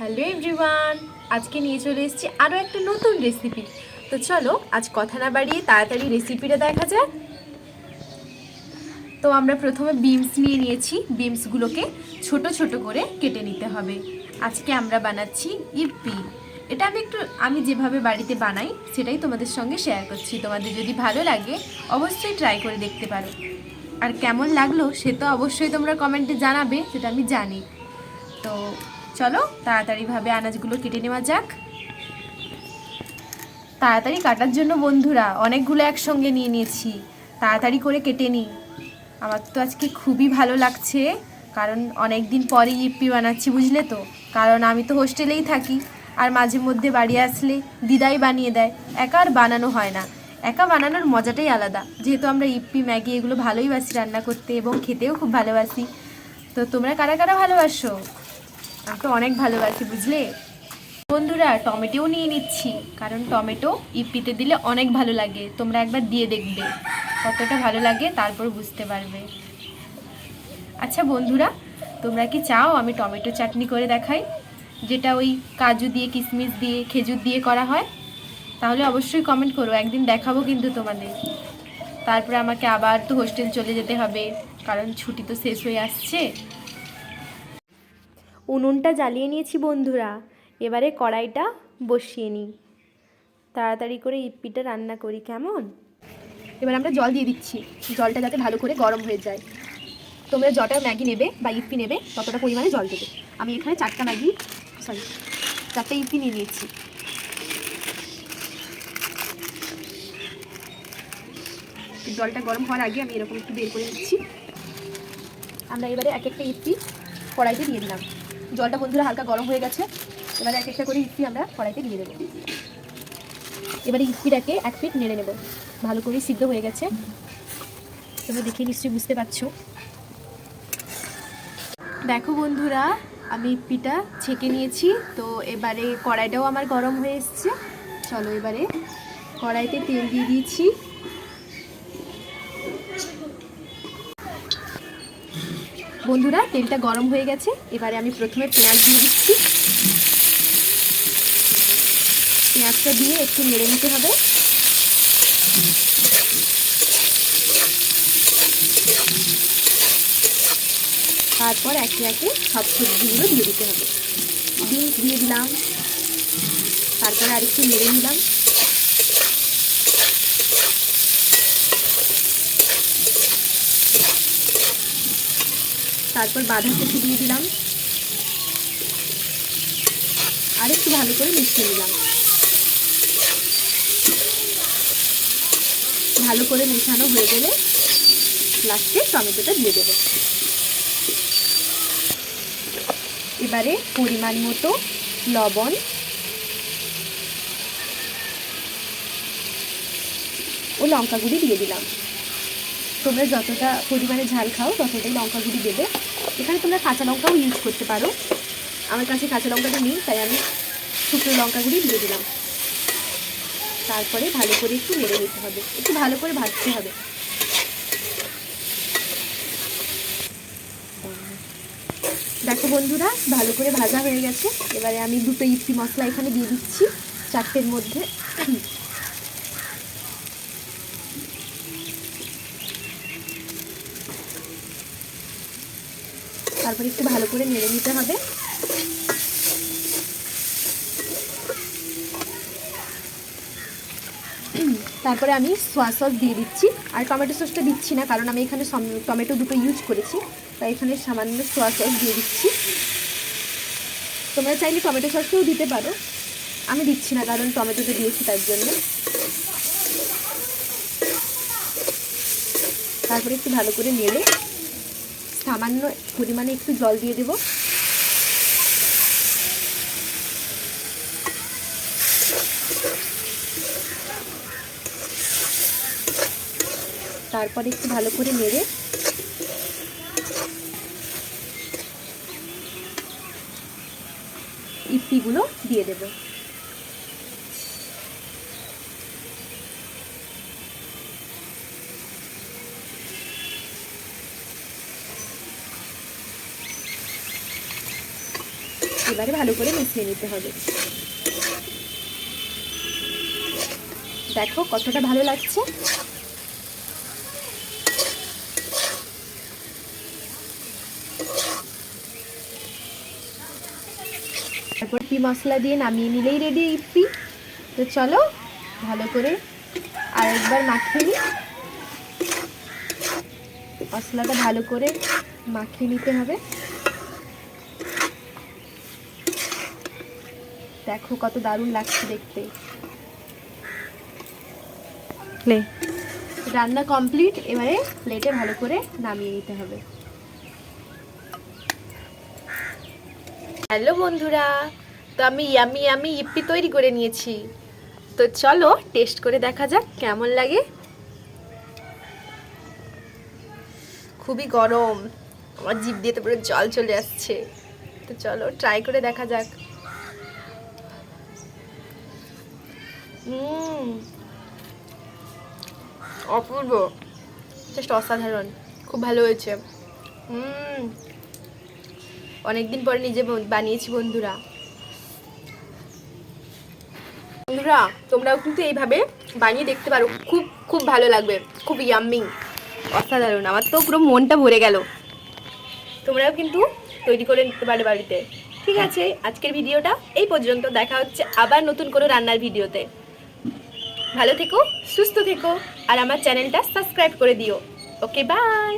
Hello everyone, আজকে নিয়ে চলে এসেছি আরও একটা নতুন রেসিপি। তো চলো আজ কথা না বাড়িয়ে তাড়াতাড়ি রেসিপিটা দেখা যাক। তো আমরা প্রথমে বিনস নিয়ে নিয়েছি, বিনসগুলোকে ছোট ছোট করে কেটে নিতে হবে। আজকে আমরা বানাচ্ছি ইপ্পি। এটা আমি যেভাবে বাড়িতে বানাই সেটাই তোমাদের সঙ্গে শেয়ার করছি। তোমাদের যদি ভালো লাগে অবশ্যই ট্রাই করে দেখতে পারো, আর কেমন লাগলো সে তো অবশ্যই তোমরা কমেন্টে জানাবে, সেটা আমি জানি। তো চলো তাড়াতাড়িভাবে আনাজগুলো কেটে নেওয়া যাক। তাড়াতাড়ি কাটার জন্য বন্ধুরা অনেকগুলো একসঙ্গে নিয়ে নিয়েছি, তাড়াতাড়ি করে কেটে নিই। আমার তো আজকে খুবই ভালো লাগছে, কারণ অনেক দিন পরে ইপ্পি বানাচ্ছি, বুঝলে তো। কারণ আমি তো হোস্টেলেই থাকি, আর মাঝে মধ্যে বাড়ি আসলে দিদাই বানিয়ে দেয়, একা আর বানানো হয় না। একা বানানোর মজাটাই আলাদা, যেহেতু আমরা ইপ্পি ম্যাগি এগুলো ভালোই বাসি রান্না করতে, এবং খেতেও খুব ভালোবাসি। তো তোমরা কারা কারা ভালোবাসো? আমি তো অনেক ভালোবাসি, বুঝলে বন্ধুরা। টমেটোও নিয়ে নিচ্ছি, কারণ টমেটো ইপ্পিতে দিলে অনেক ভালো লাগে। তোমরা একবার দিয়ে দেখবে কতটা ভালো লাগে, তারপর বুঝতে পারবে। আচ্ছা বন্ধুরা, তোমরা কি চাও আমি টমেটো চাটনি করে দেখাই, যেটা ওই কাজু দিয়ে, কিশমিশ দিয়ে, খেজুর দিয়ে করা হয়? তাহলে অবশ্যই কমেন্ট করো, একদিন দেখাবো কিন্তু তোমাদের। তারপরে আমাকে আবার তো হোস্টেল চলে যেতে হবে, কারণ ছুটি তো শেষ হয়ে আসছে। উনুনটা জ্বালিয়ে নিয়েছি বন্ধুরা, এবারে কড়াইটা বসিয়ে নিই। তাড়াতাড়ি করে ইপ্পিটা রান্না করি, কেমন? এবার আমরা জল দিয়ে দিচ্ছি, জলটা যাতে ভালো করে গরম হয়ে যায়। তোমরা যটা ম্যাগি নেবে বা ইপ্পি নেবে ততটা পরিমাণে জল দেবে। আমি এখানে 4টা ইপ্পি নিয়ে নিয়েছি। জলটা গরম হওয়ার আগে আমি এরকম একটু বের করে নিচ্ছি। আমরা এবারে এক একটা ইপ্পি কড়াইতে দিয়ে দিলাম। জলটা বন্ধুরা হালকা গরম হয়ে গেছে, এবারে এক একটা করে ইপ্পি আমরা কড়াইতে দিয়ে দেবো। এবারে ইপ্পিটাকে এক পিঠ নেড়ে নেব, ভালো করে সিদ্ধ হয়ে গেছে, তোমরা দেখে নিশ্চয়ই বুঝতে পারছো। দেখো বন্ধুরা, আমি ইপ্পিটা ছেঁকে নিয়েছি। তো এবারে কড়াইটাও আমার গরম হয়ে এসছে। চলো এবারে কড়াইতে তেল দিয়ে দিয়েছি। বন্ধুরা তেলটা গরম হয়ে গেছে, এবারে আমি প্রথমে পেঁয়াজ দিয়ে দিচ্ছি। পেঁয়াজটা দিয়ে একটু নেড়ে নিতে হবে। তারপর একে একে সব সবজিগুলো দিয়ে দিতে হবে। বিনস দিয়ে দিলাম, তারপরে আরেকটু নেড়ে নিলাম। তারপর বাঁধাকপি দিয়ে দিলাম, আর একটু ভালো করে মিশিয়ে নিলাম। ভালো করে মেশানো হয়ে গেলে লাস্টে টমেটোটা দিয়ে দেবো। এবারে পরিমাণ মতো লবণ ও লঙ্কা গুঁড়ি দিয়ে দিলাম। তোমরা যতটা পরিমাণে ঝাল খাও ততটাই লঙ্কা গুঁড়ি দেবে। এখানে তোমরা কাঁচা লঙ্কাও ইউজ করতে পারো, আমার কাছে কাঁচা লঙ্কাটা নেই তাই আমি শুকনো লঙ্কা গুঁড়ি দিয়ে দিলাম। তারপরে ভালো করে একটু নেড়ে নিতে হবে, একটু ভালো করে ভাজতে হবে। দেখো বন্ধুরা ভালো করে ভাজা হয়ে গেছে, এবারে আমি 2টো ইপ্পি মশলা এখানে দিয়ে দিচ্ছি 4টের মধ্যে। তারপরে একটু ভালো করে নেড়ে নিতে হবে। তারপরে আমি সোয়া সস দিয়ে দিচ্ছি, আর টমেটো সসটা দিচ্ছি না, কারণ আমি এখানে টমেটো 2টো ইউজ করেছি, তাই এখানে সামান্য সোয়া সস দিয়ে দিচ্ছি। তোমরা চাইলে টমেটো সসটাও দিতে পারো, আমি দিচ্ছি না কারণ টমেটোটা দিয়েছি তার জন্য। তারপরে একটু ভালো করে নেড়ে সামান্য পরিমাণে একটু জল দিয়ে দেব। তারপরে একটু ভালো করে নেড়ে ইপ্পিগুলো দিয়ে দেব। এবারে ভালো করে মিশিয়ে নিতে হবে। দেখো কতটা ভালো লাগছে। তারপর ইপি মশলা দিয়ে নামিয়ে নিলেই রেডি ইপি। তো চলো ভালো করে আরেকবার মাখিয়ে নিই। মশলাটা ভালো করে মাখিয়ে নিতে হবে। দেখো কত দারুণ লাগছে দেখতে। রান্না কমপ্লিট, এবারে প্লেটে ভালো করে নামিয়ে নিতে হবে। হ্যালো বন্ধুরা, তো আমি ইয়ামি ইয়ামি ইপ্পি তৈরি করে নিয়েছি। তো চলো টেস্ট করে দেখা যাক কেমন লাগে। খুবই গরম, আমার জিভ দিয়ে তো পুরো জল চলে আসছে। তো চলো ট্রাই করে দেখা যাক। অপূর্ব, জাস্ট অসাধারণ, খুব ভালো হয়েছে। অনেকদিন পরে নিজে বানিয়েছি বন্ধুরা। বন্ধুরা তোমরাও কিন্তু এইভাবে বানিয়ে দেখতে পারো, খুব খুব ভালো লাগবে, খুব ইয়াম্মি, অসাধারণ। আমার তো পুরো মনটা ভরে গেল। তোমরাও কিন্তু তৈরি করে নিতে পারো বাড়িতে। ঠিক আছে, আজকের ভিডিওটা এই পর্যন্ত। দেখা হচ্ছে আবার নতুন কোনো রান্নার ভিডিওতে। ভালো থেকো, সুস্থ থেকো, আর আমার চ্যানেলটা সাবস্ক্রাইব করে দিও। ওকে, বাই।